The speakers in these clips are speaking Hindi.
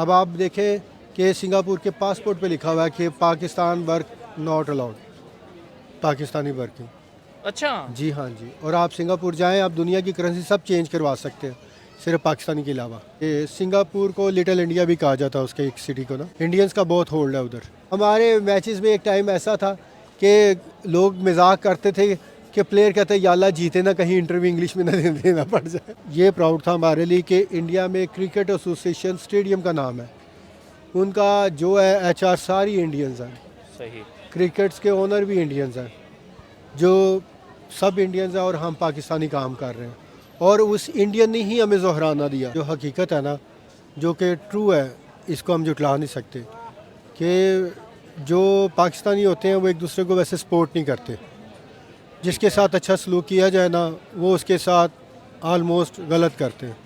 अब आप देखें कि सिंगापुर के पासपोर्ट पे लिखा हुआ है कि Pakistan work not allowed, Pakistani working. अच्छा। जी हाँ जी। और आप सिंगापुर जाएं, आप दुनिया की करेंसी सब चेंज करवा सकते हैं, सिर्फ पाकिस्तानी के अलावा। ये सिंगापुर को लिटिल इंडिया भी कहा जाता है, उसके एक सिटी को ना। इंडियंस का बहुत होल्ड है उधर। हमारे मैचेस में एक टाइम ऐसा था कि लोग मजाक करते थे कि प्लेयर कहते हैं या अल्लाह जीते ना, कहीं इंटरव्यू इंग्लिश में ना देना पड़ जाए। ये प्राउड था हमारे लिए कि इंडिया में क्रिकेट एसोसिएशन स्टेडियम का नाम है, उनका जो है एचआर सारी इंडियंस हैं। सही। क्रिकेट्स के ओनर भी इंडियंस हैं, जो सब इंडियंस हैं, और हम पाकिस्तानी काम कर रहे हैं। और उस इंडियन ने ही हमें जोहराना दिया। जो हकीकत है ना, जो कि ट्रू है, इसको हम जुटला नहीं सकते कि जो पाकिस्तानी होते हैं वो एक दूसरे को वैसे सपोर्ट नहीं करते। जिसके साथ अच्छा सलूक किया जाए ना, वो उसके साथ आलमोस्ट गलत करते हैं।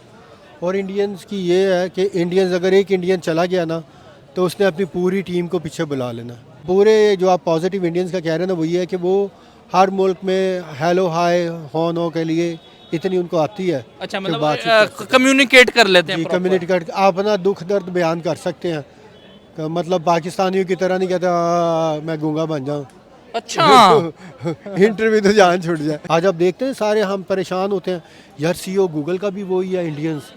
और इंडियंस की ये है कि इंडियंस अगर एक इंडियन चला गया ना, तो उसने अपनी पूरी टीम को पीछे बुला लेना। पूरे जो आप पॉजिटिव इंडियंस का कह रहे हैं ना, वो ये है कि वो हर मुल्क में हेलो हाय हॉन हो के लिए इतनी उनको आती है। अच्छा, कि मतलब बातचीत कम्युनिकेट कर लेते हैं जी, proper। कम्युनिटी कार्ड आप अपना दुख दर्द बयान कर सकते हैं। मतलब पाकिस्तानियों की तरह नहीं कहते मैं गूंगा बन जाऊँ। अच्छा। इंटरव्यू तो जान छूट जाए। आज आप देखते हैं सारे हम परेशान होते हैं यार, सीईओ गूगल का भी वही है, इंडियंस।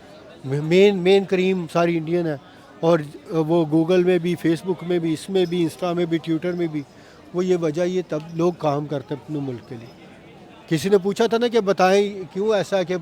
मेन करीम सारी इंडियन है। और वो गूगल में भी, फेसबुक में भी, इसमें भी, इंस्टा में भी, ट्विटर में भी। वो ये वजह, ये तब लोग काम करते हैं अपने मुल्क के लिए। किसी ने पूछा था ना कि बताएं क्यों ऐसा है कि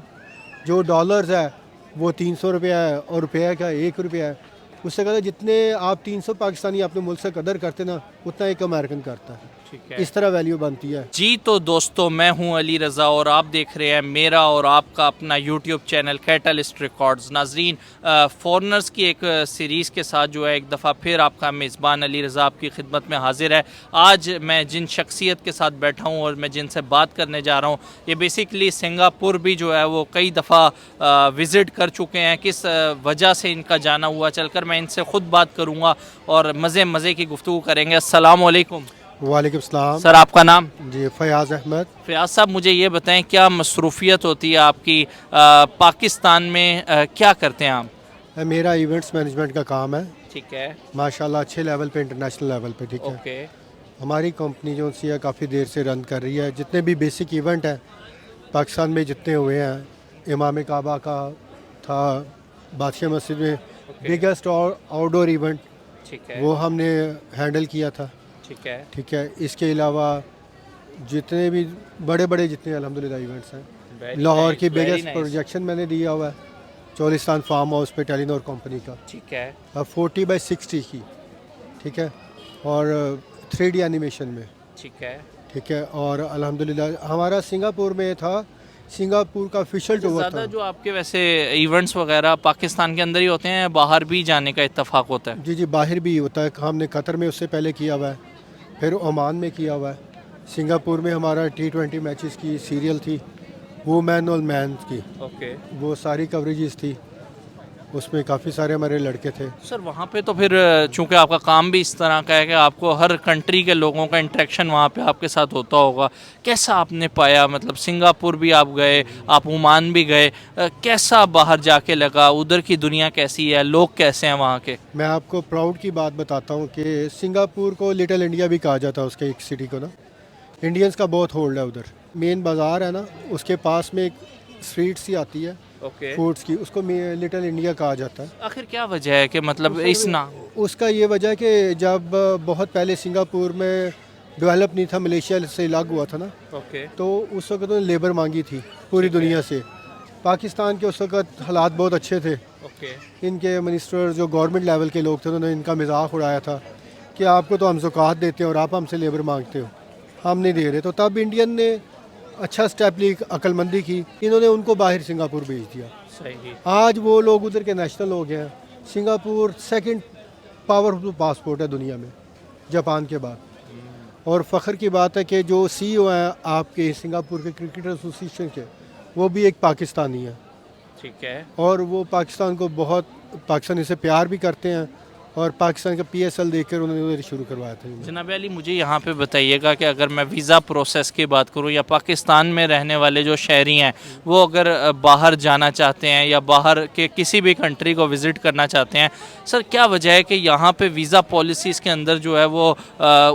जो डॉलर्स है वो 300 रुपया है और रुपया का 1 रुपया है। उससे कहता है जितने आप 300 पाकिस्तानी अपने मुल्क से कदर करते ना, उतना एक अमेरिकन करता है। ठीक है इस तरह वैल्यू बनती है। जी। तो दोस्तों, मैं हूं अली रज़ा और आप देख रहे हैं मेरा और आपका अपना यूट्यूब चैनल कैटलिस्ट रिकॉर्ड्स। नाजरीन, फॉरनर्स की एक सीरीज़ के साथ जो है एक दफ़ा फिर आपका मेज़बान अली रज़ा आपकी खिदमत में हाजिर है। आज मैं जिन शख्सियत के साथ बैठा हूं और मैं जिनसे बात करने जा रहा हूं, ये बेसिकली सिंगापुर भी जो है वो कई दफ़ा विज़िट कर चुके हैं। किस वजह से इनका जाना हुआ, चलकर मैं इनसे ख़ुद बात करूँगा और मज़े की गुफ्तगू करेंगे। अस्सलाम वालेकुम वालेकुम सलाम। सर, आपका नाम? जी, फयाज़ अहमद। फयाज साहब, मुझे ये बताएं क्या मसरूफियत होती है आपकी पाकिस्तान में, क्या करते हैं आप? मेरा इवेंट्स मैनेजमेंट का काम है। ठीक है। माशाल्लाह अच्छे लेवल पे, इंटरनेशनल लेवल पे। ठीक है। ओके। हमारी कंपनी जो सी है काफ़ी देर से रन कर रही है। जितने भी बेसिक इवेंट हैं पाकिस्तान में जितने हुए हैं, इमाम काबा का था, बादशाह मस्जिद में बिगेस्ट आउटडोर इवेंट, ठीक है। वो हमने हैंडल किया था। ठीक है। ठीक है। इसके अलावा जितने भी बड़े बड़े जितने अल्हम्दुलिल्लाह इवेंट्स हैं, Very लाहौर nice, की very बिगेस्ट nice। प्रोजेक्शन मैंने दिया हुआ है चोलिस्तान फार्म हाउस पे, टेलीनॉर कंपनी का। ठीक है। 40x60 की। ठीक है। और 3D एनिमेशन में। ठीक है। ठीक है। और अल्हम्दुलिल्लाह हमारा सिंगापुर में था, सिंगापुर का ऑफिशियल टूर ज़्यादा था। जो आपके वैसे इवेंट्स वगैरह पाकिस्तान के अंदर ही होते हैं, बाहर भी जाने का इत्तेफाक होता है? जी जी, बाहर भी होता है। हमने कतर में उससे पहले किया हुआ है, फिर ओमान में किया हुआ है। सिंगापुर में हमारा T20 मैचेस की सीरियल थी, वुमेन और मैन की, ओके। वो सारी कवरेजेस थी। उसमें काफ़ी सारे हमारे लड़के थे। सर, वहाँ पे तो फिर चूंकि आपका काम भी इस तरह का है कि आपको हर कंट्री के लोगों का इंटरेक्शन वहाँ पे आपके साथ होता होगा। कैसा आपने पाया, मतलब सिंगापुर भी आप गए, आप ओमान भी गए, कैसा बाहर जाके लगा, उधर की दुनिया कैसी है, लोग कैसे हैं वहाँ के? मैं आपको प्राउड की बात बताता हूँ कि सिंगापुर को लिटिल इंडिया भी कहा जाता है, उसके एक सिटी को ना। इंडियंस का बहुत होल्ड है उधर। मेन बाज़ार है ना, उसके पास में एक स्ट्रीट सी आती है ओके। फूड्स की, उसको लिटिल इंडिया कहा जाता है। आखिर क्या वजह है कि मतलब इस ना उसका ये वजह है कि जब बहुत पहले सिंगापुर में डेवलप नहीं था, मलेशिया से अलग हुआ था ना, ओके। तो उस वक्त उन्होंने लेबर मांगी थी पूरी दुनिया से। पाकिस्तान के उस वक्त हालात बहुत अच्छे थे। ओके। इनके मिनिस्टर जो गवर्नमेंट लेवल के लोग थे, उन्होंने इनका मजाक उड़ाया था कि आपको तो हम ज़कात देते हैं और आप हमसे लेबर मांगते हो, हम नहीं दे रहे। तो तब इंडियन ने अच्छा स्टेप ली, अक्लमंदी की, इन्होंने उनको बाहर सिंगापुर भेज दिया। सही। आज वो लोग उधर के नेशनल हो गए हैं। सिंगापुर सेकंड पावरफुल पासपोर्ट है दुनिया में, जापान के बाद। और फ़ख्र की बात है कि जो सीईओ हैं आपके सिंगापुर के क्रिकेट एसोसिएशन के, वो भी एक पाकिस्तानी है। ठीक है। और वो पाकिस्तान को बहुत, पाकिस्तानी से प्यार भी करते हैं और पाकिस्तान का PSL देखकर उन्होंने उधर शुरू करवाया था। जनाब अली, मुझे यहाँ पे बताइएगा कि अगर मैं वीज़ा प्रोसेस की बात करूँ या पाकिस्तान में रहने वाले जो शहरी हैं वो अगर बाहर जाना चाहते हैं या बाहर के किसी भी कंट्री को विज़िट करना चाहते हैं, सर क्या वजह है कि यहाँ पे वीज़ा पॉलिसीज़ के अंदर जो है वो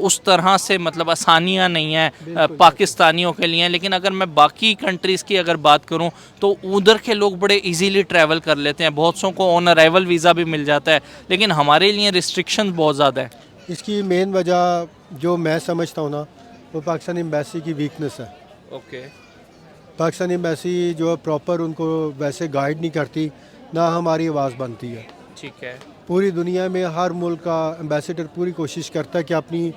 उस तरह से मतलब आसानियाँ नहीं हैं पाकिस्तानियों के लिए, लेकिन अगर मैं बाकी कंट्रीज़ की अगर बात करूँ तो उधर के लोग बड़े ईजीली ट्रैवल कर लेते हैं, बहुत सौ को ऑन अराइवल वीज़ा भी मिल जाता है, लेकिन हमारे लिए रिस्ट्रिक्शन बहुत ज़्यादा है। इसकी मेन वजह जो मैं समझता हूँ ना, वो पाकिस्तान एम्बेसी की वीकनेस है। ओके। पाकिस्तान एम्बेसी जो प्रॉपर उनको वैसे गाइड नहीं करती, ना हमारी आवाज़ बनती है। ठीक है। पूरी दुनिया में हर मुल्क का एम्बेसडर पूरी कोशिश करता है कि अपनी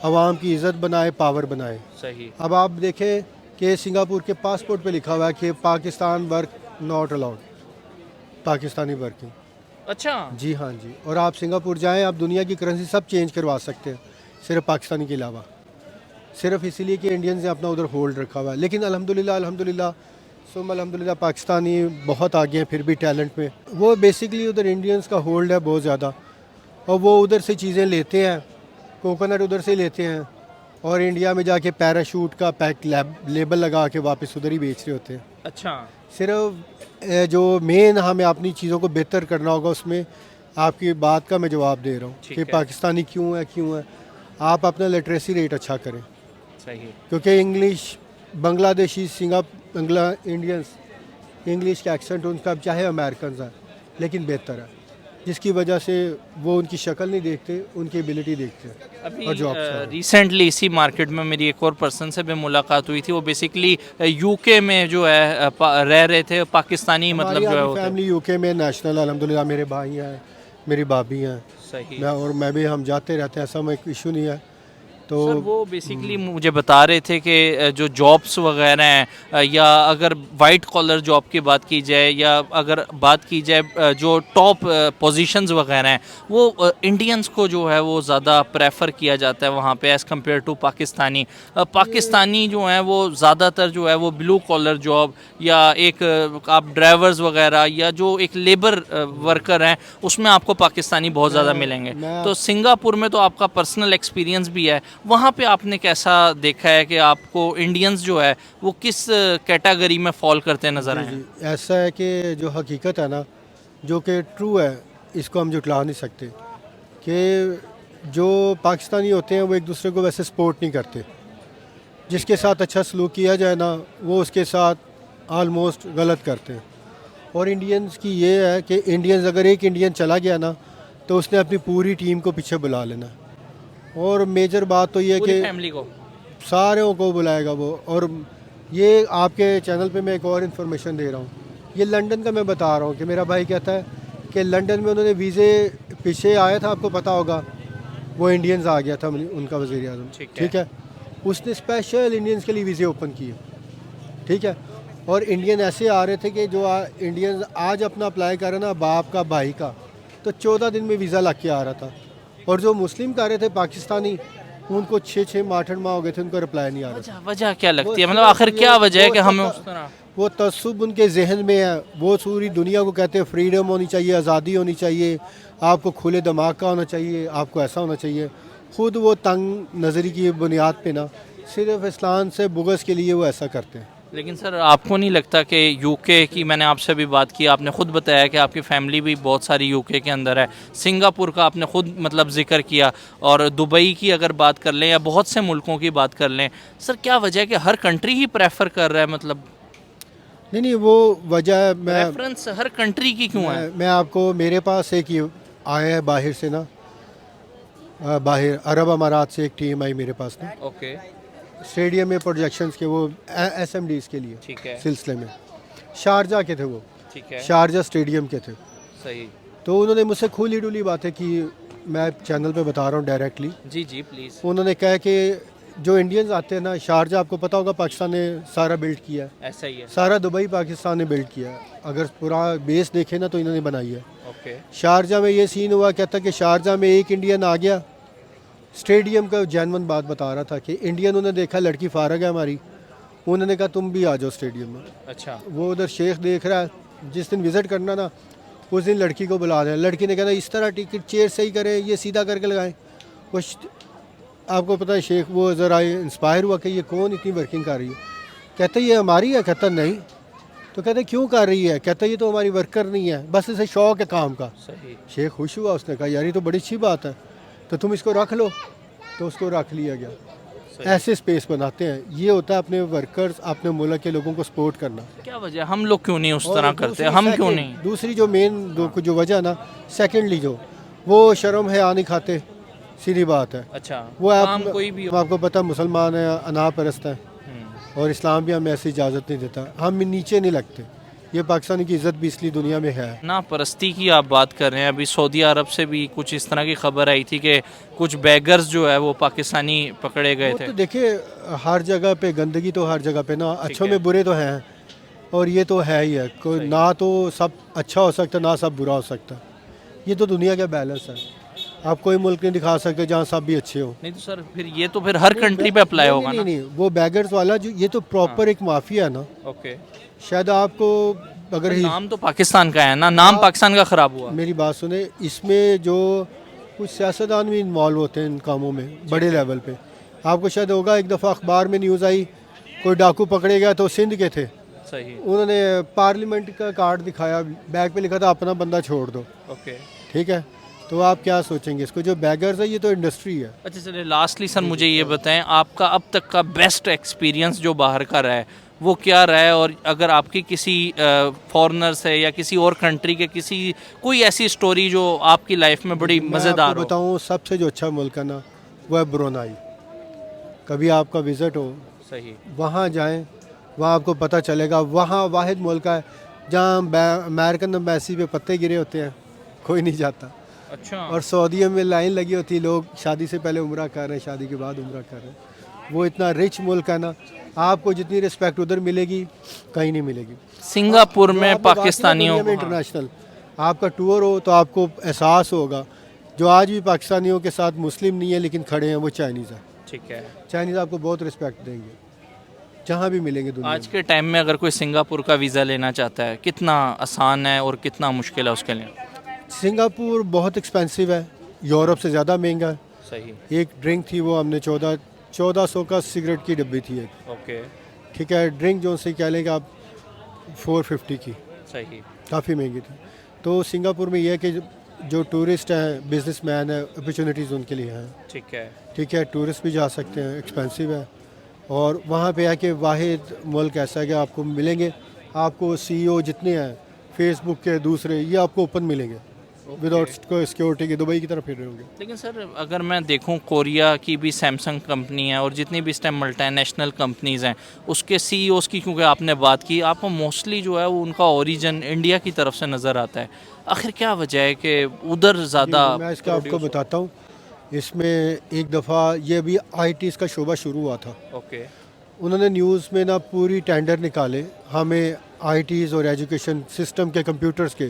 आवाम की इज़्ज़त बनाए, पावर बनाए। सही। अब आप देखें कि सिंगापुर के पासपोर्ट पे लिखा हुआ है कि Pakistan work not allowed, Pakistani working. अच्छा। जी हाँ जी। और आप सिंगापुर जाएं, आप दुनिया की करेंसी सब चेंज करवा सकते हैं, सिर्फ पाकिस्तानी के अलावा, सिर्फ इसीलिए कि इंडियंस ने अपना उधर होल्ड रखा हुआ है। लेकिन अल्हम्दुलिल्लाह सुम अल्हम्दुलिल्लाह पाकिस्तानी बहुत आगे हैं फिर भी टैलेंट में। वो बेसिकली उधर इंडियंस का होल्ड है बहुत ज़्यादा, और वो उधर से चीज़ें लेते हैं, कोकोनट उधर से लेते हैं और इंडिया में जाके पैराशूट का पैक लेबल लगा के वापस उधर ही बेच रहे होते हैं। अच्छा। सिर्फ जो मेन हमें अपनी चीज़ों को बेहतर करना होगा, उसमें आपकी बात का मैं जवाब दे रहा हूँ ठीक कि है। पाकिस्तानी क्यों है। आप अपना लिटरेसी रेट अच्छा करें, सही। क्योंकि इंग्लिश बांग्लादेशी इंडियंस इंग्लिश का एक्सेंट उनका चाहे अमेरिकन है लेकिन बेहतर है, जिसकी वजह से वो उनकी शक्ल नहीं देखते, उनकी एबिलिटी देखते हैं। अभी और जॉब रिसेंटली इसी मार्केट में मेरी एक और पर्सन से भी मुलाकात हुई थी, वो बेसिकली यूके में जो है रह रहे थे, पाकिस्तानी मतलब जो है वो थे। फैमिली UK में नेशनल अल्हम्दुलिल्लाह, मेरे भाई हैं, मेरी भाभी हैं, सही। मैं भी, हम जाते रहते हैं, ऐसा में इशू नहीं है। तो सर वो बेसिकली मुझे बता रहे थे कि जो जॉब्स वगैरह हैं या अगर वाइट कॉलर जॉब की बात की जाए या अगर बात की जाए जो टॉप पोजीशंस वगैरह हैं, वो इंडियंस को जो है वो ज़्यादा प्रेफर किया जाता है वहाँ पे as compare to Pakistani. Pakistani जो हैं वो ज़्यादातर जो है वो ब्लू कॉलर जॉब या एक आप ड्राइवर्स वगैरह या जो एक लेबर वर्कर हैं उसमें आपको पाकिस्तानी बहुत ज़्यादा मिलेंगे। तो सिंगापुर में तो आपका पर्सनल एक्सपीरियंस भी है, वहाँ पे आपने कैसा देखा है कि आपको इंडियंस जो है वो किस कैटेगरी में फॉल करते नज़र आए? ऐसा है कि जो हकीकत है ना, जो कि ट्रू है, इसको हम जुटला नहीं सकते कि जो पाकिस्तानी होते हैं वो एक दूसरे को वैसे सपोर्ट नहीं करते। जिसके साथ अच्छा सलूक किया जाए ना, वो उसके साथ आलमोस्ट गलत करते हैं। और इंडियंस की ये है कि इंडियंस अगर एक इंडियन चला गया ना, तो उसने अपनी पूरी टीम को पीछे बुला लेना। और मेजर बात तो ये है कि फैमिली को सारों को बुलाएगा वो। और ये आपके चैनल पे मैं एक और इन्फॉर्मेशन दे रहा हूँ, ये लंदन का मैं बता रहा हूँ कि मेरा भाई कहता है कि लंदन में उन्होंने वीज़े पीछे आया था, आपको पता होगा, वो इंडियंस आ गया था उनका वज़ीर आज़म, ठीक है। उसने स्पेशल इंडियंस के लिए वीज़े ओपन किए, ठीक है। और इंडियन ऐसे आ रहे थे कि जो इंडियंस आज अपना अप्लाई कर रहे ना, बाप का भाई का, तो 14 दिन में वीज़ा लग के आ रहा था। और जो मुस्लिम कर रहे थे पाकिस्तानी, उनको 6-6 माह 8 माह हो गए थे, उनको रिप्लाई नहीं आ रहा था। वजह क्या लगती है, मतलब आखिर क्या वजह है कि हमें उस तरह वो तसुब उनके जहन में है। वो पूरी दुनिया को कहते हैं फ्रीडम होनी चाहिए, आज़ादी होनी चाहिए, आपको खुले दिमाग का होना चाहिए, आपको ऐसा होना चाहिए। ख़ुद वो तंग नज़री की बुनियाद पे ना, सिर्फ इस्लाम से बुग़्ज़ के लिए वो ऐसा करते हैं। लेकिन सर आपको नहीं लगता कि यूके की, मैंने आपसे भी बात की, आपने ख़ुद बताया कि आपकी फ़ैमिली भी बहुत सारी यूके के अंदर है, सिंगापुर का आपने ख़ुद मतलब ज़िक्र किया, और दुबई की अगर बात कर लें या बहुत से मुल्कों की बात कर लें, सर क्या वजह है कि हर कंट्री ही प्रेफर कर रहा है? मतलब नहीं, वो वजह प्रेफरेंस हर कंट्री की क्यों है? मैं आपको, मेरे पास एक ये आया है बाहर से ना, बाहर अरब अमारात से एक टीम आई मेरे पास ना, ओके। स्टेडियम में प्रोजेक्शंस के, वो SMDs के लिए, ठीक है। सिलसिले में शारजा के थे वो, ठीक है। शारजा स्टेडियम के थे। सही। तो उन्होंने मुझसे खुली डुली बातें की, मैं चैनल पे बता रहा हूँ डायरेक्टली। Ji ji please. उन्होंने कहा कि जो इंडियंस आते हैं ना, शारजा आपको पता होगा पाकिस्तान ने सारा बिल्ड किया है, ऐसा ही है। सारा दुबई पाकिस्तान ने बिल्ड किया है। अगर पूरा बेस देखे ना तो इन्होंने बनाई है। ओके। शारजा में ये सीन हुआ, कहता कि शारजा में एक इंडियन आ गया, स्टेडियम का जेन्युइन बात बता रहा था कि इंडियन, उन्होंने देखा लड़की फारग है हमारी, उन्होंने कहा तुम भी आ जाओ स्टेडियम में। अच्छा। वो उधर शेख देख रहा है, जिस दिन विज़िट करना ना, उस दिन लड़की को बुला रहे हैं, लड़की ने कहना इस तरह टिकट चेयर सही करें, ये सीधा करके लगाएं। वो आपको पता है शेख वो ज़रा इंस्पायर हुआ कि ये कौन इतनी वर्किंग कर रही है। कहते ये हमारी है, कहता नहीं। तो कहते क्यों कर रही है, कहता ये तो हमारी वर्कर नहीं है, बस इसे शौक है काम का। सही। शेख खुश हुआ, उसने कहा यार ये तो बड़ी अच्छी बात है, तो तुम इसको रख लो। तो उसको रख लिया गया। ऐसे स्पेस बनाते हैं, ये होता है अपने वर्कर्स, अपने मुल्क के लोगों को सपोर्ट करना। क्या वजह, हम लोग क्यों नहीं उस और तरह करते, दूसरी हम क्यों second- नहीं? दूसरी जो मेन जो वजह ना, सेकेंडली जो वो शर्म है नहीं खाते, सीधी बात है। अच्छा, वो काम कोई भी हो। आपको पता है मुसलमान है, अनाप परस्त है, और इस्लाम भी हमें ऐसी इजाज़त नहीं देता, हम नीचे नहीं लगते। ये पाकिस्तान की इज़्ज़त भी इसलिए दुनिया में है। ना परस्ती की आप बात कर रहे हैं, अभी सऊदी अरब से भी कुछ इस तरह की खबर आई थी कि कुछ बैगर्स जो है वो पाकिस्तानी पकड़े गए वो थे। तो देखिए हर जगह पे गंदगी तो हर जगह पे ना, अच्छों है। में बुरे तो हैं, और ये तो है ही है, कोई सही। ना तो सब अच्छा हो सकता ना सब बुरा हो सकता। ये तो दुनिया का बैलेंस है, आप कोई मुल्क नहीं दिखा सकते जहाँ सब भी अच्छे हो। नहीं तो सर फिर ये तो फिर हर कंट्री पे अप्लाई होगा नहीं, ना? नहीं, वो बैगर्स वाला जो ये तो प्रॉपर एक माफिया है ना। ओके। शायद आपको अगर नाम तो पाकिस्तान का है ना, नाम पाकिस्तान का खराब हुआ। मेरी बात सुने, इसमें जो कुछ सियासतदान भी इन्वॉल्व होते हैं इन कामों में बड़े लेवल पे। आपको शायद होगा एक दफ़ा अखबार में न्यूज़ आई, कोई डाकू पकड़े गया तो सिंध के थे, सही। उन्होंने पार्लियामेंट का कार्ड दिखाया, बैग पे लिखा था अपना बंदा छोड़ दो। ओके। ठीक है, तो आप क्या सोचेंगे, इसको जो बैगर्स है ये तो इंडस्ट्री है। अच्छा चलिए, लास्टली सर मुझे ये बताएं, आपका अब तक का बेस्ट एक्सपीरियंस जो बाहर का रहा है वो क्या रहा है, और अगर आपकी किसी फॉरेनर से या किसी और कंट्री के किसी कोई ऐसी स्टोरी जो आपकी लाइफ में बड़ी मैं मज़ेदार आपको हो? बताऊं सबसे जो अच्छा मुल्क है ना वो है ब्रुनाई। कभी आपका विज़िट हो, सही। वहाँ जाएं, वहाँ आपको पता चलेगा। वहाँ वाहिद मुल्क है जहाँ अमेरिकन एम्बेसी पे पत्ते गिरे होते हैं, कोई नहीं जाता। अच्छा। और सऊदीया में लाइन लगी होती है, लोग शादी से पहले उम्रा कर रहे हैं, शादी के बाद उम्रा कर रहे हैं। वो इतना रिच मुल्क है ना, आपको जितनी रिस्पेक्ट उधर मिलेगी कहीं नहीं मिलेगी। सिंगापुर जो में आपने बात की ना पाकिस्तानियों दुनिया में को, हाँ, इंटरनेशनल आपका टूर हो तो आपको एहसास होगा, जो आज भी पाकिस्तानियों के साथ मुस्लिम नहीं है लेकिन खड़े हैं, वो चाइनीज़ है। ठीक है। चाइनीज़ आपको बहुत रिस्पेक्ट देंगे जहाँ भी मिलेंगे दुनिया आज के टाइम में अगर कोई सिंगापुर का वीज़ा लेना चाहता है, कितना आसान है और कितना मुश्किल है उसके लिए? में। सिंगापुर बहुत एक्सपेंसिव है, यूरोप से ज़्यादा महंगा है। सही। एक ड्रिंक थी वो हमने 1400 का सिगरेट की डब्बी थी एक। ओके। ठीक है, ड्रिंक जो से कह लें कि आप 450 की, सही। काफ़ी महंगी थी। तो सिंगापुर में यह है कि जो टूरिस्ट हैं, बिजनेसमैन है, अपॉर्चुनिटीज़ उनके लिए हैं। ठीक है। ठीक है, टूरिस्ट भी जा सकते हैं, एक्सपेंसिव है। और वहाँ पे है कि वाहिद मुल्क ऐसा है कि आपको मिलेंगे, आपको CEO जितने हैं फेसबुक के दूसरे, ये आपको ओपन मिलेंगे विदाउट सिक्योरिटी के, दुबई की तरफ फिर रहे होंगे। लेकिन सर अगर मैं देखूं, कोरिया की भी सैमसंग कंपनी है और जितनी भी इस टाइम मल्टीनेशनल कंपनीज़ हैं उसके CEOs की, क्योंकि आपने बात की, आपको मोस्टली जो है वो उनका ओरिजिन इंडिया की तरफ से नज़र आता है। आखिर क्या वजह है कि उधर ज़्यादा? मैं इसका आपको बताता हूँ। इसमें एक दफ़ा ये भी ITs का शोबा शुरू हुआ था। ओके। उन्होंने न्यूज़ में ना पूरी टेंडर निकाले, हमें ITs और एजुकेशन सिस्टम के कंप्यूटर्स के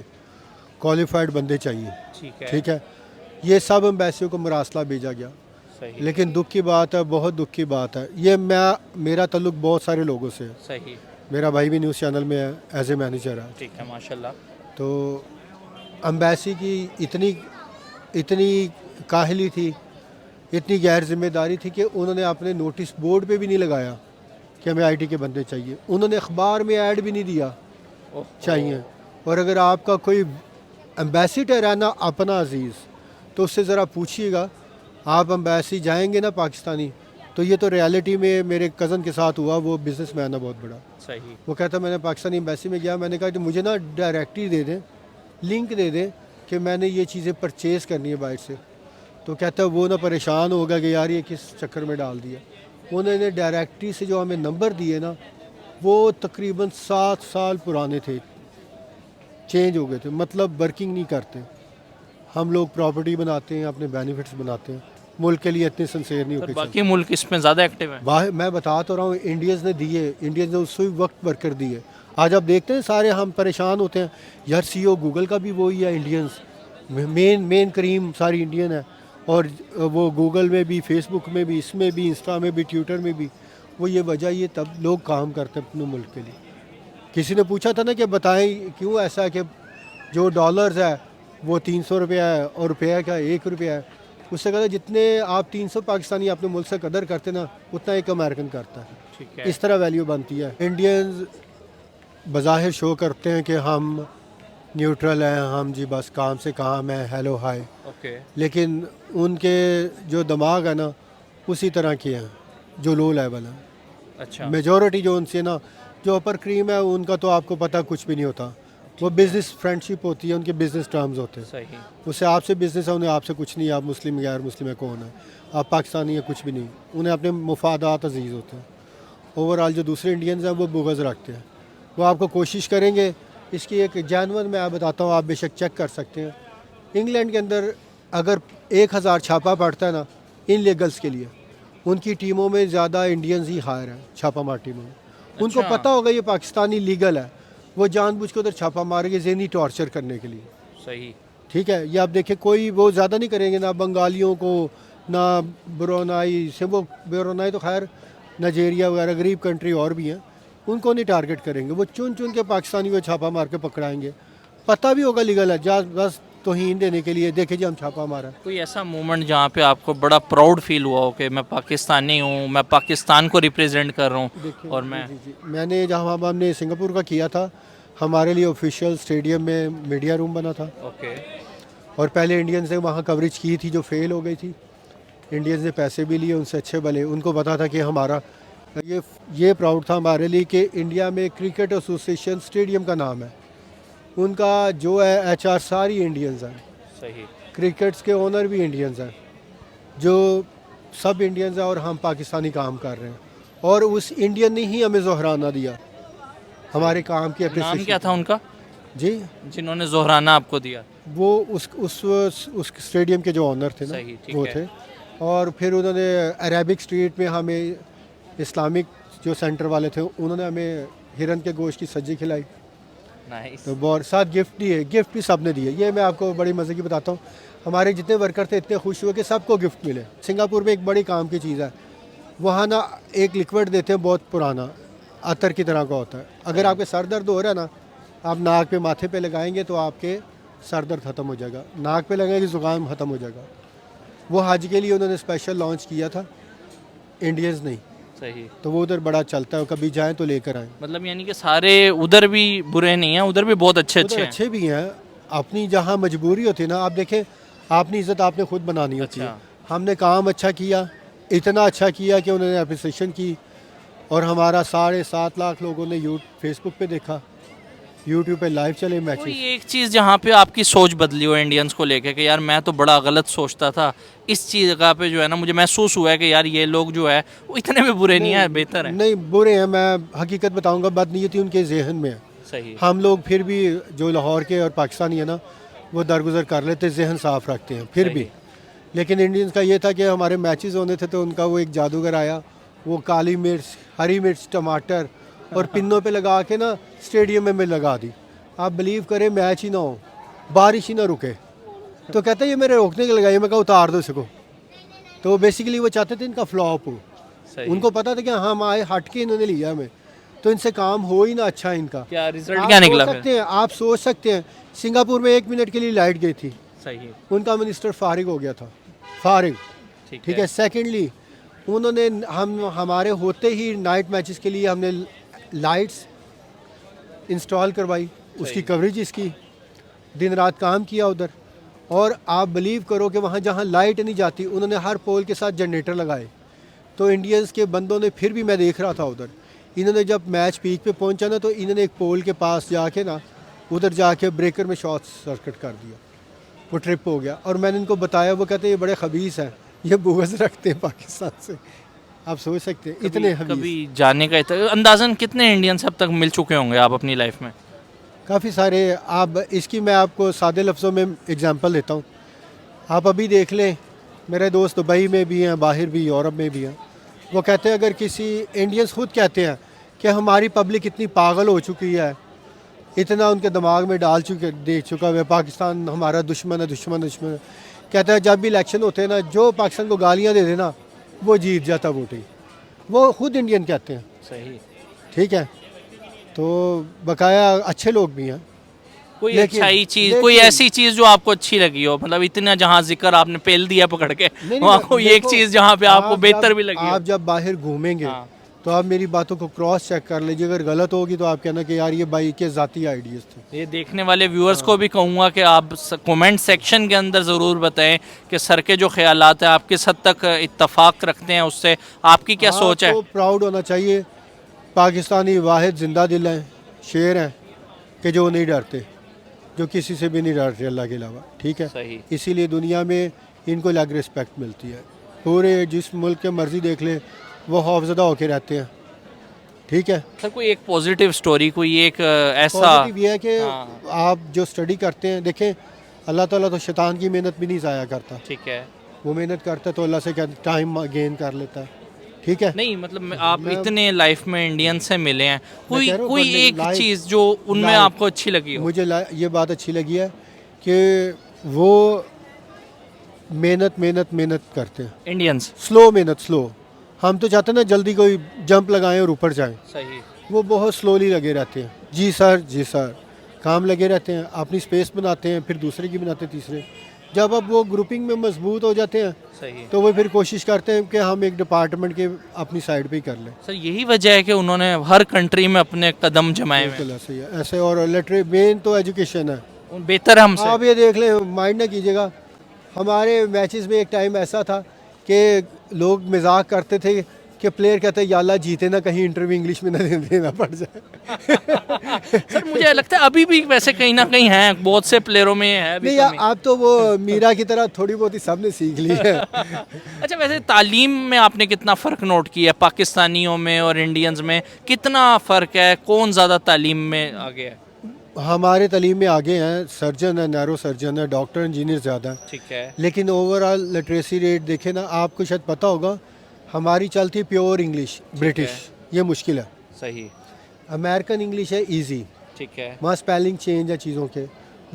क्वालिफाइड बंदे चाहिए। ठीक है। ठीक है, ये सब एम्बेसियों को मरासला भेजा गया। सही। लेकिन दुख की बात है, बहुत दुख की बात है, ये मेरा ताल्लुक बहुत सारे लोगों से है। सही। मेरा भाई भी न्यूज़ चैनल में है, एज ए मैनेजर है। ठीक है, माशाल्लाह। तो एम्बेसी की इतनी काहली थी, इतनी गैर जिम्मेदारी थी कि उन्होंने अपने नोटिस बोर्ड पे भी नहीं लगाया कि हमें IT के बंदे चाहिए। उन्होंने अखबार में ऐड भी नहीं दिया चाहिए। और अगर आपका कोई एम्बेसडर है ना अपना अजीज़, तो उससे ज़रा पूछिएगा, आप एम्बेसी जाएंगे ना पाकिस्तानी, तो ये तो रियलिटी में मेरे कज़न के साथ हुआ। वो बिजनेसमैन है बहुत बड़ा। सही। वो कहता मैंने पाकिस्तानी एम्बेसी में गया, मैंने कहा कि मुझे ना डायरेक्टरी दे दें, लिंक दे दें कि मैंने ये चीज़ें परचेज़ करनी है बाहर से। तो कहता है वो ना परेशान होगा कि यार ये किस चक्कर में डाल दिया। उन्होंने डायरेक्टरी से जो हमें नंबर दिए ना, वो तकरीबन 7 साल पुराने थे, चेंज हो गए थे, मतलब वर्किंग नहीं करते। हम लोग प्रॉपर्टी बनाते हैं, अपने बेनिफिट्स बनाते हैं, मुल्क के लिए इतने सिंसेयर नहीं होते। बाकी मुल्क इसमें ज़्यादा एक्टिव है। मैं बता तो रहा हूँ, इंडियंस ने दिए, इंडियंस ने उस वक्त वर्कर दिए। आज आप देखते हैं सारे हम परेशान होते हैं यार, CEO गूगल का भी वही है, इंडियंस मेन करीम सारी इंडियन है। और वो गूगल में भी, फेसबुक में भी, इसमें भी, इंस्टा में भी, ट्विटर में भी। वो ये वजह, ये तब लोग काम करते हैं अपने मुल्क के लिए। किसी ने पूछा था ना कि बताएं क्यों ऐसा है कि जो डॉलर्स है वो 300 रुपया है और रुपया का 1 रुपया है। उससे कहता है जितने आप 300 पाकिस्तानी अपने मुल्क से कदर करते ना उतना एक अमेरिकन करता है। ठीक है। इस तरह वैल्यू बनती है। इंडियंस बज़ाहिर शो करते हैं कि हम न्यूट्रल हैं, हम जी बस काम से काम है, हेलो हाय, ओके। लेकिन उनके जो दिमाग है ना उसी तरह के हैं जो लो लेवल है। अच्छा। मेजॉरिटी जो उनसे ना जो अपर क्रीम है उनका तो आपको पता कुछ भी नहीं होता। वो बिज़नेस फ्रेंडशिप होती है, उनके बिज़नेस टर्म्स होते हैं। सही। उससे आपसे बिज़नेस है, उन्हें आपसे कुछ नहीं है। आप मुस्लिम गैर मुस्लिम है कौन है, आप पाकिस्तानी है कुछ भी नहीं। उन्हें अपने मुफादात अजीज़ होते हैं। ओवरऑल जो दूसरे इंडियंस हैं वो बुग़्ज़ रखते हैं, वो आपको कोशिश करेंगे। इसकी एक जानवर मैं बताता हूँ, आप बेशक चेक कर सकते हैं। इंग्लैंड के अंदर अगर 1000 छापा पड़ता है ना इन लीगल्स के लिए, उनकी टीमों में ज़्यादा इंडियंस ही हायर हैं छापा मार टीमों में। उनको अच्छा। पता होगा ये पाकिस्तानी लीगल है, वो जानबूझ के उधर छापा मारेंगे ज़हनी टॉर्चर करने के लिए। सही। ठीक है, ये आप देखें कोई वो ज़्यादा नहीं करेंगे ना बंगालियों को ना ब्रुनाई से, वो ब्रुनाई तो खैर नाइजीरिया वगैरह गरीब कंट्री और भी हैं, उनको नहीं टारगेट करेंगे। वो चुन चुन के पाकिस्तानी को छापा मार के पकड़ाएंगे। पता भी होगा लीगल है, जा बस तौहीन देने के लिए, देखे जी हम छापा मारा। कोई ऐसा मोमेंट जहाँ पे आपको बड़ा प्राउड फील हुआ हो कि मैं पाकिस्तानी हूँ, मैं पाकिस्तान को रिप्रेजेंट कर रहा हूँ देखिए और मैं। जी, मैंने जहाँ हमने सिंगापुर का किया था, हमारे लिए ऑफिशियल स्टेडियम में मीडिया रूम बना था। ओके। और पहले इंडियंस ने वहाँ कवरेज की थी जो फेल हो गई थी। इंडियंस ने पैसे भी लिए उनसे अच्छे भले, उनको पता था कि हमारा ये प्राउड था हमारे लिए कि इंडिया में क्रिकेट एसोसिएशन स्टेडियम का नाम है, उनका जो है एचआर सारी इंडियंस हैं। सही। क्रिकेट्स के ओनर भी इंडियंस हैं, जो सब इंडियंस हैं और हम पाकिस्तानी काम कर रहे हैं। और उस इंडियन ने ही हमें जोहराना दिया हमारे काम की नाम अप्रिसिएशन। क्या था उनका जी, जिन्होंने जोहराना आपको दिया? वो उस स्टेडियम के जो ओनर थे ना सही, ठीक वो है। थे। और फिर उन्होंने अरेबिक स्ट्रीट में हमें इस्लामिक जो सेंटर वाले थे उन्होंने हमें हिरन के गोश्त की सब्जी खिलाई। नाइस। तो बहुत साथ गिफ्ट दिए, गिफ्ट भी सब ने दिए। ये मैं आपको बड़ी मज़े की बताता हूँ, हमारे जितने वर्कर थे इतने खुश हुए कि सबको गिफ्ट मिले। सिंगापुर में एक बड़ी काम की चीज़ है, वहाँ ना एक लिक्विड देते हैं बहुत पुराना, अतर की तरह का होता है। अगर आपके सर दर्द हो रहा है ना, आप नाक पे माथे पे लगाएंगे तो आपके सर दर्द ख़त्म हो जाएगा, नाक पे लगाएंगे ज़ुकाम ख़त्म हो जाएगा। वो हज के लिए उन्होंने स्पेशल लॉन्च किया था, इंडियंस नहीं। सही। तो वो उधर बड़ा चलता है, कभी जाएँ तो लेकर आएँ। मतलब यानी कि सारे उधर भी बुरे नहीं हैं, उधर भी बहुत अच्छे अच्छे उधर हैं। अच्छे भी हैं, अपनी जहाँ मजबूरी होती है ना। आप देखें, अपनी इज़्ज़त आपने खुद बनानी होती है। अच्छा। हमने काम अच्छा किया, इतना अच्छा किया कि उन्होंने अप्रिसिएशन की। और हमारा 7.5 लाख लोगों ने फेसबुक पे देखा, यूट्यूब पे लाइव चले कोई मैचेस। एक चीज़ जहाँ पे आपकी सोच बदली हो इंडियंस को लेके कि यार मैं तो बड़ा गलत सोचता था, इस चीज़ जगह पे जो है ना मुझे महसूस हुआ है कि यार ये लोग जो है वो इतने भी बुरे नहीं है, बेहतर है। नहीं बुरे हैं, मैं हकीकत बताऊंगा, बदनीयती उनके जहन में है। सही। हम लोग फिर भी जो लाहौर के और पाकिस्तानी है ना, वो दरगुजर कर लेते, जहन साफ रखते हैं फिर भी। लेकिन इंडियंस का ये था कि हमारे मैचेस होने थे तो उनका वो एक जादूगर आया, वो काली मिर्च, हरी मिर्च, टमाटर और पिन्नों पे लगा के ना स्टेडियम में लगा दी। आप बिलीव करें, मैच ही ना हो, बारिश ही ना रुके, तो कहते हैं ये मेरे रोकने के लगाई। मैं कहा उतार दो इसको। तो बेसिकली वो चाहते थे इनका फ्लॉप हो। सही। उनको पता था कि हम आए हट के इन्होंने लिया हमें, तो इनसे काम हो ही ना अच्छा इनका। क्या रिजल्ट आप क्या सोच निकला सकते हैं, आप सोच सकते हैं, सिंगापुर में 1 मिनट के लिए लाइट गई थी, सही। उनका मिनिस्टर फारिग हो गया था, फारिग। ठीक है। सेकेंडली उन्होंने हमारे होते ही नाइट मैचेस के लिए हमने लाइट्स इंस्टॉल करवाई, उसकी कवरेज इसकी, दिन रात काम किया उधर। और आप बिलीव करो कि वहाँ जहाँ लाइट नहीं जाती उन्होंने हर पोल के साथ जनरेटर लगाए। तो इंडियंस के बंदों ने फिर भी, मैं देख रहा था उधर, इन्होंने जब मैच पीक पे पहुँचा ना तो इन्होंने एक पोल के पास जाके ना उधर जाके ब्रेकर में शॉर्ट सर्किट कर दिया, वो ट्रिप हो गया। और मैंने इनको बताया, वो कहते हैं ये बड़े खबीस हैं, ये बुग़्ज़ रखते हैं पाकिस्तान से। आप सोच सकते हैं इतने कभी जाने का अंदाजन कितने इंडियंस अब तक मिल चुके होंगे आप अपनी लाइफ में? काफ़ी सारे। आप इसकी मैं आपको सादे लफ्ज़ों में एग्जांपल देता हूँ। आप अभी देख लें, मेरे दोस्त दुबई में भी हैं, बाहर भी, यूरोप में भी हैं। वो कहते हैं, अगर किसी इंडियंस खुद कहते हैं कि हमारी पब्लिक इतनी पागल हो चुकी है, इतना उनके दिमाग में दे चुका है पाकिस्तान हमारा दुश्मन है, दुश्मन दुश्मन है। कहता है जब भी इलेक्शन होते हैं ना, जो पाकिस्तान को गालियाँ दे देना वो जीत जाता वोटिंग। वो खुद इंडियन कहते हैं। सही। ठीक है। तो बकाया अच्छे लोग भी हैं, कोई लेकिन- अच्छाई चीज, कोई लेकिन- ऐसी चीज जो आपको अच्छी लगी हो, मतलब इतना जहाँ जिक्र आपने पेल दिया पकड़ के, नहीं, वहाँ नहीं, कोई एक देखो, चीज जहाँ पे आपको आप बेहतर जब- भी लगी हो। आप जब बाहर घूमेंगे हाँ। तो आप मेरी बातों को क्रॉस चेक कर लीजिए, अगर गलत होगी तो आप कहना कि यार ये भाई के ज़ाती आइडियाज़ थे। ये देखने वाले व्यूअर्स को भी कहूँगा कि आप कमेंट सेक्शन के अंदर ज़रूर बताएं कि सर के जो ख्यालात हैं आप किस हद तक इत्तफाक रखते हैं उससे, आपकी क्या सोच है? आपको प्राउड होना चाहिए, पाकिस्तानी वाहिद जिंदा दिल हैं, शेर हैं कि जो नहीं डरते, जो किसी से भी नहीं डरते अल्लाह के अलावा, ठीक है। सही। इसीलिए दुनिया में इनको अलग रिस्पेक्ट मिलती है। पूरे जिस मुल्क के मर्जी देख ले वो खौफज़दा होके रहते हैं, ठीक है। सर कोई एक पॉजिटिव स्टोरी, कोई एक ऐसा। पॉजिटिव ये है कि हाँ। आप जो स्टडी करते हैं, देखें अल्लाह ताला तो शैतान की मेहनत भी नहीं ज़ाया करता, ठीक है। वो मेहनत करता तो अल्लाह से टाइम गेन कर लेता है, ठीक है। नहीं मतलब आप मैं- इतने लाइफ में इंडियन से मिले हैं, कोई कह रहा हूँ, कोई बंदे एक life- चीज़ जो उनमें life- आपको अच्छी लगी हो? मुझे ये बात अच्छी लगी है कि वो मेहनत मेहनत मेहनत करते हैं, इंडियंस। स्लो मेहनत, स्लो। हम तो चाहते हैं ना जल्दी कोई जंप लगाएं और ऊपर जाएं, सही। वो बहुत स्लोली लगे रहते हैं। जी सर, जी सर, काम लगे रहते हैं, अपनी स्पेस बनाते हैं, फिर दूसरे की बनाते हैं, तीसरे। जब अब वो ग्रुपिंग में मजबूत हो जाते हैं सही। तो वो फिर कोशिश करते हैं कि हम एक डिपार्टमेंट के अपनी साइड पे ही कर लें। सर यही वजह है कि उन्होंने हर कंट्री में अपने कदम जमाए हुए बिल्कुल ऐसे ही है, ऐसे। और लिटरेरी मेन तो एजुकेशन है। हैं, बेहतर है हमसे। आप ये देख लें, माइंड ना कीजिएगा, हमारे मैचेस में एक टाइम ऐसा था कि लोग मजाक करते थे कि प्लेयर कहते हैं या अल्लाह जीते ना, कहीं इंटरव्यू इंग्लिश में ना देना पड़ जाए। सर मुझे लगता है अभी भी वैसे कहीं ना कहीं है, बहुत से प्लेयरों में है अभी नहीं, कमी। आप तो वो मीरा की तरह थोड़ी बहुत ही सबने सीख ली है। अच्छा वैसे तालीम में आपने कितना फ़र्क नोट किया है, पाकिस्तानियों में और इंडियंस में कितना फ़र्क है, कौन ज़्यादा तालीम में आगे है? हमारे तालीम में आगे हैं, सर्जन है, नैरो सर्जन है, डॉक्टर इंजीनियर ज़्यादा है, ठीक है। लेकिन ओवरऑल लिटरेसी रेट देखें ना, आपको शायद पता होगा हमारी चलती है प्योर इंग्लिश, ब्रिटिश, ये मुश्किल है। सही। अमेरिकन इंग्लिश है ईजी, ठीक है। वहाँ स्पेलिंग चेंज है चीज़ों के,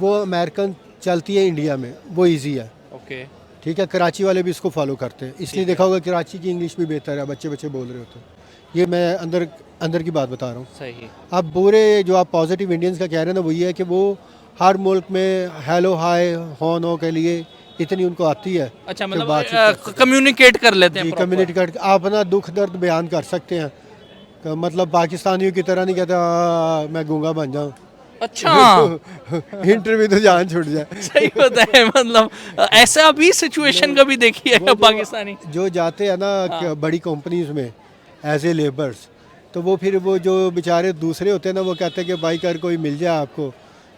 वो अमेरिकन चलती है इंडिया में, वो इजी है, ओके। ठीक है। कराची वाले भी इसको फॉलो करते हैं, इसलिए देखा होगा कराची की इंग्लिश भी बेहतर है, बच्चे बच्चे बोल रहे होते हैं। ये मैं अंदर की बात बता रहा हूँ। सही। अब पूरे जो आप पॉजिटिव इंडियंस का कह रहे हैं ना, वो ये है कि वो हर मुल्क में हेलो हाय हॉन हो के लिए इतनी उनको आती है। अच्छा कि बातचीत कर मतलब कम्युनिकेट कर लेते हैं जी, proper। कम्युनिटी कार्ड आप अपना दुख दर्द बयान कर सकते हैं, मतलब पाकिस्तानियों की तरह नहीं कहते मैं गूंगा बन जाऊँ। अच्छा इंटरव्यू तो जान छूट जाए। सही होता है, मतलब ऐसा भी सिचुएशन कभी देखी है वो जो- पाकिस्तानी? जो जाते हैं ना कि बड़ी कंपनीज में एज ए लेबर्स, तो वो फिर वो जो बेचारे दूसरे होते हैं ना, वो कहते हैं कि भाई कर कोई मिल जाए आपको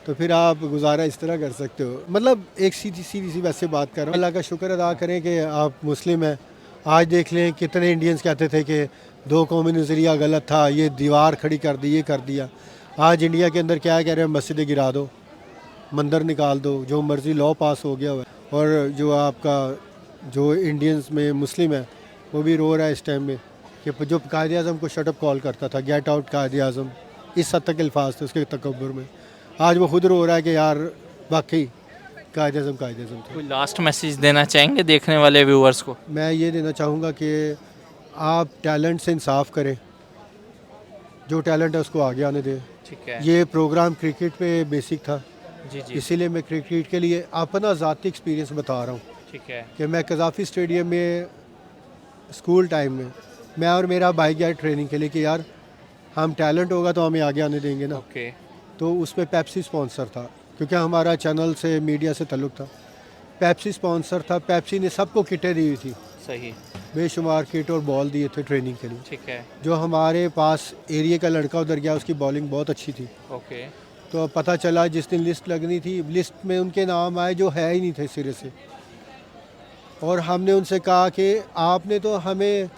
तो फिर आप गुजारा इस तरह कर सकते हो। मतलब एक सीधी सी वैसे बात कर रहा हूँ। अल्लाह का शुक्र अदा करें कि आप मुस्लिम हैं। आज देख लें कितने इंडियंस कहते थे कि दो कौमी नज़रिया गलत था, ये दीवार खड़ी कर दी, ये कर दिया। आज इंडिया के अंदर क्या कह रहे हैं, मस्जिदें गिरा दो, मंदिर निकाल दो, जो मर्ज़ी लॉ पास हो गया हुआ है। और जो आपका जो इंडियंस में मुस्लिम है वो भी रो रहा है इस टाइम में कि जो कायदे आज़म को शटअप कॉल करता था, गेट आउट कायदे आज़म, इस हद तक अल्फाज थे उसके तकब्बुर में, आज वो खुद रो रहा है कि यार वाकई कायदे आज़म थे। कोई लास्ट मैसेज देना चाहेंगे देखने वाले व्यूअर्स को? मैं ये देना चाहूँगा कि आप टैलेंट से इंसाफ करें, जो टैलेंट है उसको आगे आने दें। ठीक है। ये प्रोग्राम क्रिकेट पे बेसिक था, जी जी। इसीलिए मैं क्रिकेट के लिए अपना ज़ाती एक्सपीरियंस बता रहा हूँ ठीक है। कि मैं कज़ाफ़ी स्टेडियम में स्कूल टाइम में मैं और मेरा भाई गया ट्रेनिंग के लिए कि यार हम टैलेंट होगा तो हमें आगे आने देंगे ना। ओके। तो उसमें पेप्सी स्पॉन्सर था, क्योंकि हमारा चैनल से मीडिया से ताल्लुक़ था। पेप्सी स्पॉन्सर था, पेप्सी ने सबको किटें दी हुई थी, सही। बेशुमार किट और बॉल दिए थे ट्रेनिंग के लिए। ठीक है। जो हमारे पास एरिया का लड़का उधर गया, उसकी बॉलिंग बहुत अच्छी थी। ओके। तो पता चला जिस दिन लिस्ट लगनी थी, लिस्ट में उनके नाम आए जो है ही नहीं थे सिरे से। और हमने उनसे कहा कि आपने तो हमें,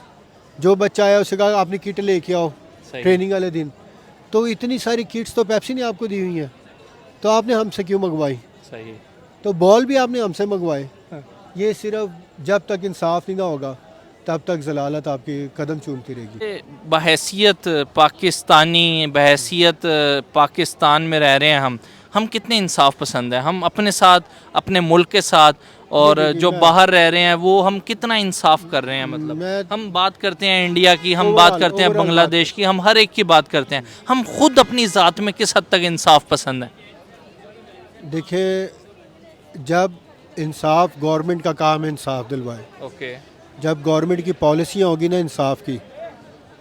जो बच्चा आया उससे कहा आपने किट लेके आओ सही। ट्रेनिंग वाले दिन। तो इतनी सारी किट्स तो पेप्सी ने आपको दी हुई हैं, तो आपने हमसे क्यों मंगवाई? सही। तो बॉल भी आपने हमसे मंगवाए। ये सिर्फ जब तक इंसाफ नहीं ना होगा तब तक जलालत आपकी कदम चूमती रहेगी। बहैसियत पाकिस्तानी, बहैसियत पाकिस्तान में रह रहे हैं हम कितने इंसाफ पसंद हैं, हम अपने साथ, अपने मुल्क के साथ, और देखिए, जो मैं- बाहर रह रहे हैं वो हम कितना इंसाफ कर रहे हैं। मतलब मैं- हम बात करते हैं इंडिया की, हम बात करते हैं overall बांग्लादेश की, हम हर एक की बात करते हैं, हम खुद अपनी ज़ात में किस हद तक इंसाफ पसंद है? देखिए, जब इंसाफ, गवर्नमेंट का काम है इंसाफ दिलवाए। ओके। जब गवर्नमेंट की पॉलिसियाँ होगी ना इंसाफ की,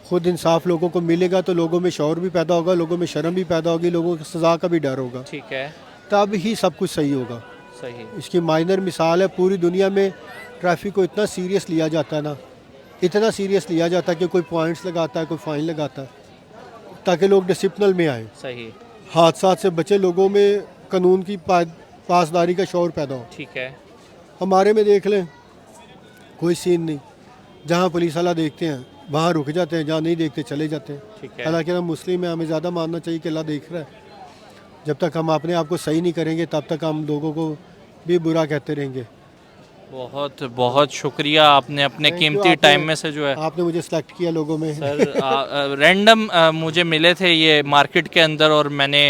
खुद इंसाफ लोगों को मिलेगा तो लोगों में शौर भी पैदा होगा, लोगों में शर्म भी पैदा होगी, लोगों को सज़ा का भी डर होगा, ठीक है। तब ही सब कुछ सही होगा। सही। इसकी माइनर मिसाल है, पूरी दुनिया में ट्रैफिक को इतना सीरियस लिया जाता है ना, इतना सीरियस लिया जाता है कि कोई पॉइंट्स लगाता है, कोई फ़ाइन लगाता है, ताकि लोग डिसिप्लिन में आए, सही। हादसा से बचे, लोगों में कानून की पासदारी का शौर पैदा हो। ठीक है। हमारे में देख लें, कोई सीन नहीं, जहाँ पुलिस वाला देखते हैं वहाँ रुक जाते हैं, जहाँ नहीं देखते चले जाते हैं। ठीक है। हालांकि हम मुस्लिम हैं, हमें ज़्यादा मानना चाहिए कि अल्लाह देख रहा है। जब तक हम अपने आप को सही नहीं करेंगे तब तक हम लोगों को भी बुरा कहते रहेंगे। बहुत बहुत शुक्रिया, आपने अपने Thank you, कीमती टाइम में से जो है आपने मुझे सेलेक्ट किया लोगों में। सर रैंडम मुझे मिले थे ये मार्केट के अंदर, और मैंने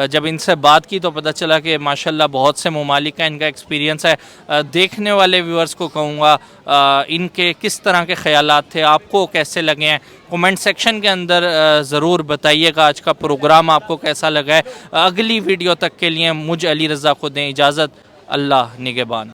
जब इनसे बात की तो पता चला कि माशाल्लाह बहुत से ममालिक का इनका एक्सपीरियंस है। देखने वाले व्यूअर्स को कहूँगा इनके किस तरह के ख्यालात थे, आपको कैसे लगे हैं, कमेंट सेक्शन के अंदर ज़रूर बताइएगा। आज का प्रोग्राम आपको कैसा लगा है। अगली वीडियो तक के लिए मुझ अली रज़ा को दें इजाज़त। अल्लाह निगहबान।